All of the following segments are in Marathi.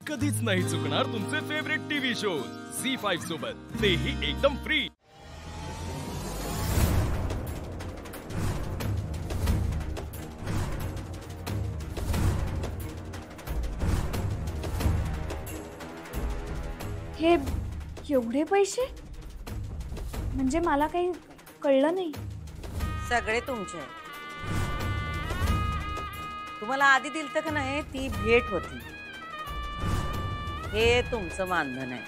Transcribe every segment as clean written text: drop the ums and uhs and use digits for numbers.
कधीच नाही चुकणार तुमचे फेवरेट टीव्ही शोज झी5 सोबत, तेही एकदम फ्री। हे एवढे पैसे म्हणजे मला काही कळलं नाही। सगळे तुमचे आहे। तुम्हाला आधी दिलतं का नाही ती भेट होती, हे तुमचं मानधन आहे।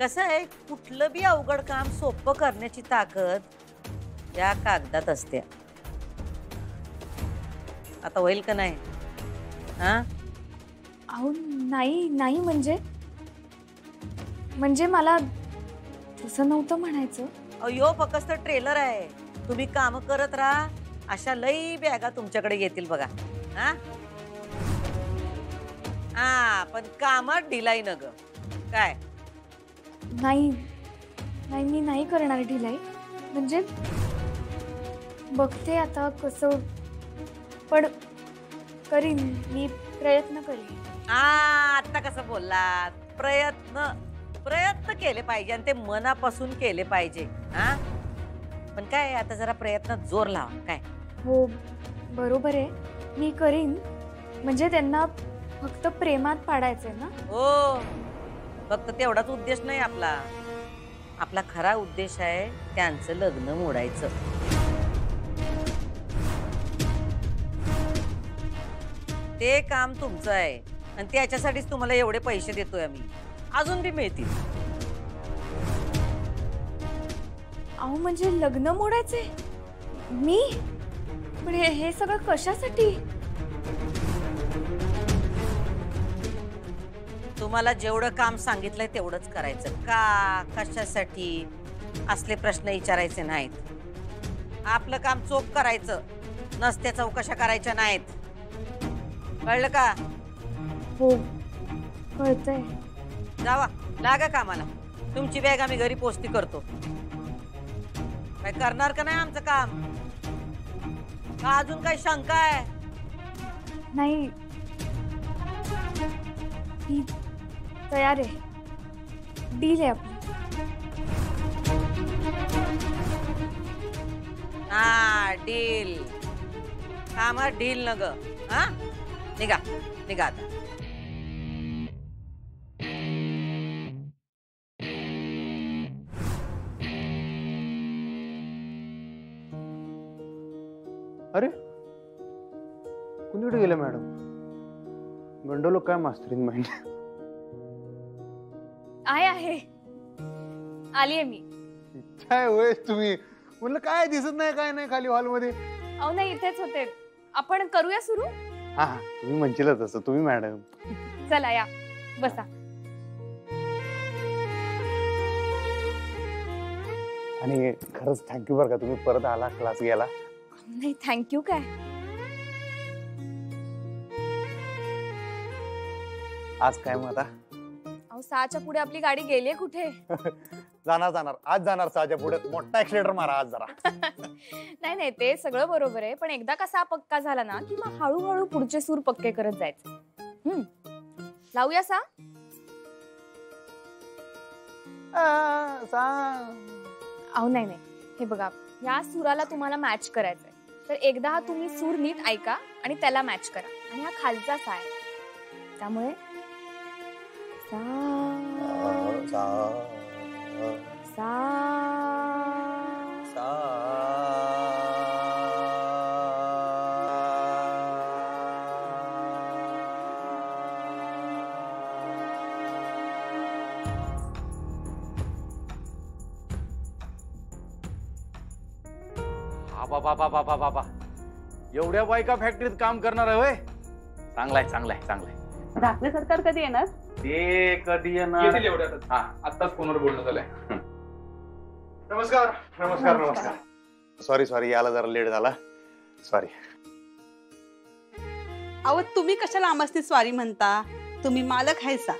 कसं आहे, कुठलं बी अवघड काम सोपं करण्याची ताकद या कागदात असते। आता होईल का नाही? हा अहो नाही नाही, म्हणजे मला तसं नव्हतं म्हणायचं। अयो फक्त ट्रेलर आहे, तुम्ही काम करत राहा, अशा लई बॅगा तुमच्याकडे येतील बघा। हा हा पण कामात ढिलाई न ग काय? नाही नाही, मी नाही करणार ढिलाई, म्हणजे बघते आता कसं, पण करीन मी, प्रयत्न करीन। आता कसं बोललात? प्रयत्न केले पाहिजे आणि ते मनापासून केले पाहिजे। हा पण काय आता जरा प्रयत्नात जोर लावा काय? हो बरोबर आहे, मी करीन, म्हणजे त्यांना फक्त प्रेमात पाडायचंय ना? हो, फक्त तेवढाच उद्देश नाही आपला। आपला खरा उद्देश आहे त्यांचं लग्न मोडायचं। ते काम तुमचं आहे आणि त्याच्यासाठीच तुम्हाला एवढे पैसे देतोय आम्ही, अजून बी मिळतील। अहो म्हणजे लग्न मोडायचे मी? पण हे सगळं कशासाठी? तुम्हाला जेवढं काम सांगितलंय तेवढंच करायचं। का कशासाठी असले प्रश्न विचारायचे नाहीत। आपलं काम चोख करायचं, नसत्या चौकशा करायच्या नाहीत, कळलं का? हो कळतंय। जावा लागा कामाला, तुमची बॅग आम्ही घरी पोचती करतो। काय करणार का नाही आमचं काम? का अजून काही शंका आहे? नाही, मी तयार आहे, डील आहे आपली। हा डील, कामात डील न ग। हा निघा निघा आता। अरे कुणीकडे गेले मॅडम? गंडवलो काय मास्तरीन माइंड? आहे आली आहे मी। काय होय तुम्ही? म्हणलं काय दिसत नाही, काय नाही खाली हॉल मध्ये? अहो नाही, इथेच होते। आपण करूया सुरू? हा तुम्ही म्हणशील तसं, तुम्ही मॅडम। चला या बसा। आणि खरंच थँक्यू बरं का, तुम्ही परत आला, क्लास गेला। नाही थँक्यू काय? आज काय मग आता? अहो 6च्या पुढे आपली गाडी गेलीये कुठे? जाणार आज जाणार 6च्या पुढे। मोठा एक्सिलेटर मारा आज जरा। नाही नाही, ते सगळं बरोबर आहे, पण एकदा कसा पक्का झाला ना की मग हळूहळू पुढचे सूर पक्के करत जायचे। लावूया सा? अहो नाही नाही, हे बघा, या सुराला तुम्हाला मॅच करायचंय, तर एकदा हा तुम्ही सूर नीट ऐका आणि त्याला मॅच करा, आणि हा खालचा सा आहे, त्यामुळे सा सा सा। बाबा एवढ्या बायका फॅक्टरीत काम करणार आहे होय? चांगलाय चांगलाय चांगलाय। ढाकणे सरकार कधी येणार? ते कधी येणार? येतील एवढ्यातच। हा आत्ताच फोनवर बोलणं झालंय। नमस्कार नमस्कार नमस्कार। सॉरी याला जरा लेट झाला, सॉरी। अहो तुम्ही कशाला आमसनी स्वारी म्हणता? तुम्ही मालक आहेसा।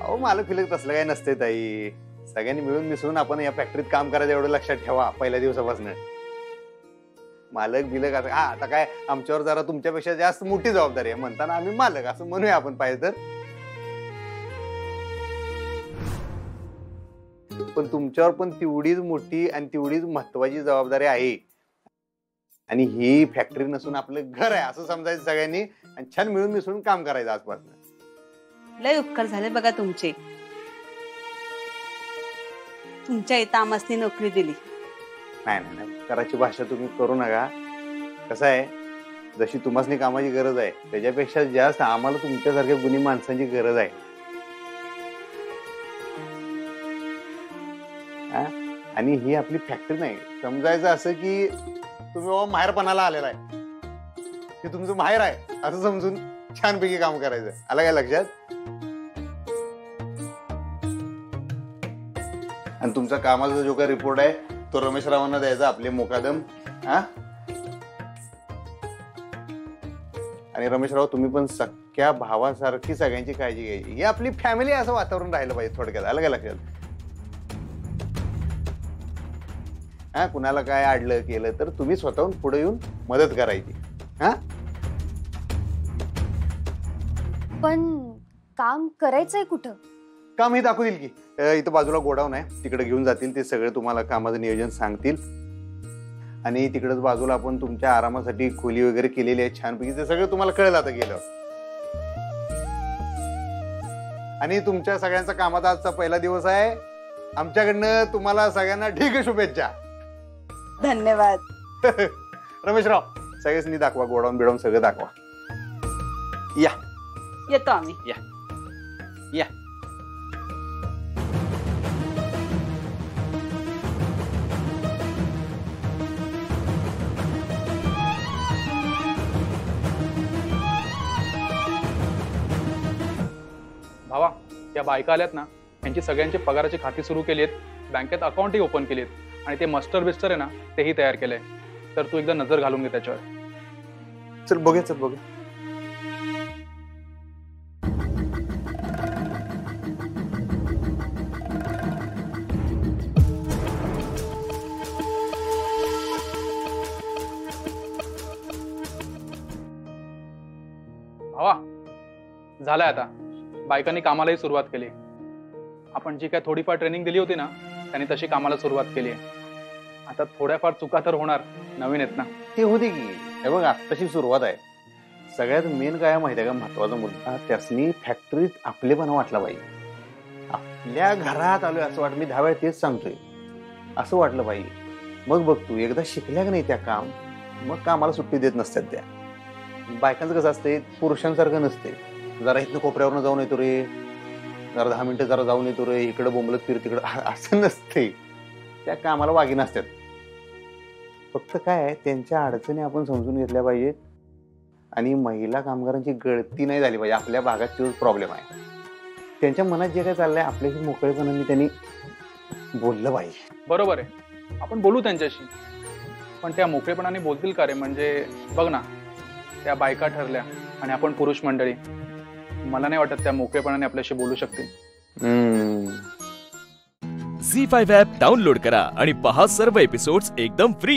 अहो मालक फिलक तसलं काय नसते ताई, सगळ्यांनी मिळून मिसळून आपण या फॅक्टरीत काम करायचं एवढं लक्षात ठेवा पहिल्या दिवसापासून। मालक बिलक असं, हा आता काय आमच्यावर जरा तुमच्यापेक्षा जास्त मोठी जबाबदारी आहे म्हणताना आम्ही मालक असं म्हणूया आपण पाहिजे तर. पण तुमच्यावर पण तेवढीच मोठी आणि तेवढीच महत्वाची जबाबदारी आहे. आणि ही फॅक्टरी नसून आपलं घर आहे असं समजायचं सगळ्यांनी आणि छान मिळून मिसळून काम करायचं आजपासून. लय उपकार झाले बघा तुमचे. तुमच्या इथं आम्हासनी नोकरी दिली. नाही नाही नाही, कराची भाषा तुम्ही करू नका. कसं आहे, जशी तुम्हासनी कामाची गरज आहे त्याच्यापेक्षा जास्त आम्हाला तुमच्यासारख्या गुणी माणसांची गरज आहे. आणि ही आपली फॅक्टरी नाही, समजायचं असं की तुम्ही बाबा माहेरपणाला आलेला आहे, हे तुमचं माहेर आहे असं समजून छानपैकी काम करायचं. आलं काय लक्षात? आणि तुमचा कामाचा जो काही रिपोर्ट आहे तो रमेश रावांना द्यायचा, आपले मोकादम. हा, आणि रमेश राव तुम्ही पण सख्या भावासारखी सगळ्यांची काळजी घ्यायची. ही आपली फॅमिली असं वातावरण राहिलं पाहिजे थोडक्यात. आलं काय लक्षात? हा, कुणाला काय अडलं केलं तर तुम्ही स्वतःहून पुढे येऊन मदत करायची. हा, पण काम करायचंय कुठं? काम हे दाखवू देईल की इथं बाजूला गोडाऊन आहे, तिकडे घेऊन जातील. ते सगळे तुम्हाला कामाचं नियोजन सांगतील. आणि तिकडेच बाजूला आपण तुमच्या आरामासाठी खोली वगैरे केलेली आहे छानपैकी. ते सगळं तुम्हाला कळलं आता गेलं. आणि तुमच्या सगळ्यांचा कामाचा आजचा पहिला दिवस आहे. आमच्याकडनं तुम्हाला सगळ्यांना ढीग शुभेच्छा. धन्यवाद. रमेशराव सगळ्यांनी दाखवा, गोडाऊन बिडाऊन सगळं दाखवा. या येतो आम्ही. या या. भावा, या बायका आल्यात ना, यांची सगळ्यांची पगाराची खाती सुरू केली आहेत, बँकेत अकाउंटही ओपन केली आहेत आणि ते मस्टर बिस्टर आहे ना तेही तयार केलंय. तर तू एकदा नजर घालून घे त्याच्यावर. चल बघूया, चल बघूया. भावा, झालंय आता. बायकांनी कामालाही सुरुवात केली. आपण जी काय थोडीफार ट्रेनिंग दिली होती ना त्यांनी तशी कामाला सुरुवात केली आहे. आता थोड्याफार चुका तर होणार, नवीन आहेत ना. ते होते की. हे बघ आत्ताची सुरुवात आहे. सगळ्यात मेन काय माहिती आहे का, महत्वाचा मुद्दा, त्यासनी फॅक्टरीत आपलेपणा वाटला पाहिजे. आपल्या घरात आलोय असं वाटलं. मी 10 वेळा तेच सांगतोय, असं वाटलं पाहिजे. मग बघ तू एकदा शिकल्या की नाही त्या काम, मग कामाला सुट्टी देत नसतात त्या. बायकांचं कसं असतंय, पुरुषांसारखं नसते. जरा इथनं कोपऱ्यावरनं जाऊन येतो रे, जरा 10 मिनिटं जरा जाऊन येतो रे, इकडं बोंबलत फिर तिकडं, असं नसते. त्या कामाला वागी नसतात. फक्त काय त्यांच्या अडचणी आपण समजून घेतल्या पाहिजेत आणि महिला कामगारांची गळती नाही झाली पाहिजे. आपल्या भागात तोच प्रॉब्लेम आहे. त्यांच्या मनात जे काय चाललंय आपल्याशी मोकळेपणाने त्यांनी बोललं पाहिजे. बरोबर आहे, आपण बोलू त्यांच्याशी. पण त्या मोकळेपणाने बोलतील का रे? म्हणजे बघ ना, त्या बायका ठरल्या आणि आपण पुरुष मंडळी. मला नाही वाटत त्या मोकळेपणाने आपल्याशी बोलू शकतील. झी5 ॲप डाउनलोड करा आणि पहा सर्व एपिसोड्स एकदम फ्री.